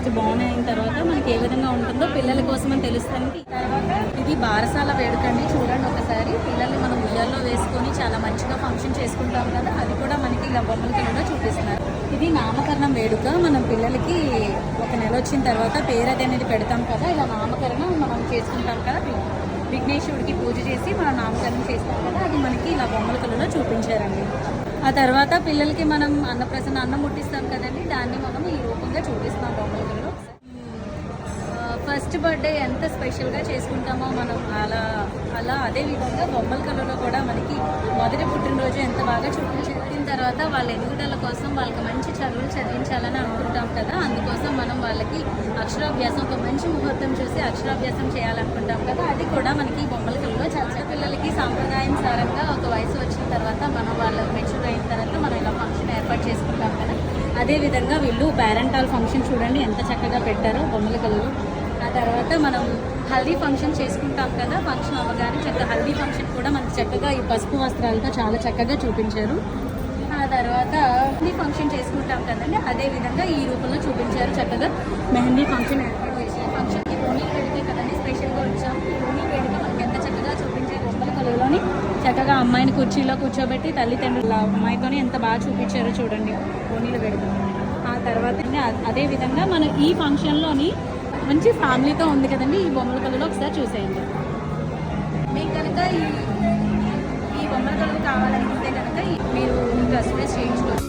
First బాగున్ అయిన తర్వాత మనకి ఏ విధంగా ఉంటుందో పిల్లల కోసం అని తెలుస్తుంది. తర్వాత ఇది బారసాల వేడుకండి. చూడండి ఒకసారి పిల్లల్ని మనం ఉయ్యాల్లో వేసుకొని చాలా మంచిగా ఫంక్షన్ చేసుకుంటాం కదా, అది కూడా మనకి ఇలా బొమ్మల కళలో చూపిస్తున్నారు. ఇది నామకరణం వేడుక. మనం పిల్లలకి ఒక నెల వచ్చిన తర్వాత పేరు అనేది పెడతాం కదా, ఇలా నామకరణం మనం చేసుకుంటాం కదా, విఘ్నేశ్వరుడికి పూజ చేసి మనం నామకరణం చేస్తాం కదా, అది మనకి ఇలా బొమ్మల కళలో చూపించారండి. ఆ తర్వాత పిల్లలకి మనం అన్నప్రసన్న అన్నం ముట్టిస్తాం కదండి, దాన్ని మనం ఈ రూపంగా చూపిస్తాం బొమ్మల కళలో. ఫస్ట్ బర్త్డే ఎంత స్పెషల్గా చేసుకుంటామో మనం అలా అదే విధంగా బొమ్మల కళలో కూడా మనకి మొదటి పుట్టినరోజు ఎంత బాగా చూపించిన తర్వాత వాళ్ళ ఎదుగుదల కోసం వాళ్ళకి మంచి చదువులు చదివించాలని అనుకుంటాం కదా, అందుకోసం మనం వాళ్ళకి అక్షరాభ్యాసం ఒక మంచి ముహూర్తం చూసి అక్షరాభ్యాసం చేయాలనుకుంటాం కదా, అది కూడా మనకి బొమ్మల కళలో చాలా పిల్లలకి సాంప్రదాయం సారంగా ఒక వయసు వచ్చిన తర్వాత మనం వాళ్ళకి మెచ్యూర్ అయిన తర్వాత మనం ఇలా ఫంక్షన్ ఏర్పాటు చేసుకుంటాం కదా, అదేవిధంగా వీళ్ళు పేరెంటాల్ ఫంక్షన్ చూడండి ఎంత చక్కగా పెట్టారో బొమ్మల కళలో. ఆ తర్వాత మనం హల్దీ ఫంక్షన్ చేసుకుంటాం కదా, ఫంక్షన్ అవ్వగానే చక్కగా హల్దీ ఫంక్షన్ కూడా మనకి చక్కగా ఈ పసుపు వస్త్రాలతో చాలా చక్కగా చూపించారు. ఆ తర్వాత మెహందీ ఫంక్షన్ చేసుకుంటాం కదండి, అదేవిధంగా ఈ రూపంలో చూపించారు. చక్కగా మెహందీ ఫంక్షన్ ఏర్పాటు చేసిన ఫంక్షన్కి ఓనీ వేడుక కదండి స్పెషల్గా వచ్చాం. ఓనీ వేడుక మనకి ఎంత చక్కగా చూపించారు బొమ్మల కళలోని. చక్కగా అమ్మాయిని కుర్చీలో కూర్చోబెట్టి తల్లిదండ్రుల అమ్మాయితోనే ఎంత బాగా చూపించారో చూడండి ఓనీల వేడుక. ఆ తర్వాత అదేవిధంగా మన ఈ ఫంక్షన్లోని మంచి ఫ్యామిలీతో ఉంది కదండి, ఈ బొమ్మల కళలో ఒకసారి చూసేయండి. మీకు కనుక ఈ బొమ్మల కళలు కావాలనుకుంటే కనుక మీరు డ్రెస్ చేయించుకోవచ్చు.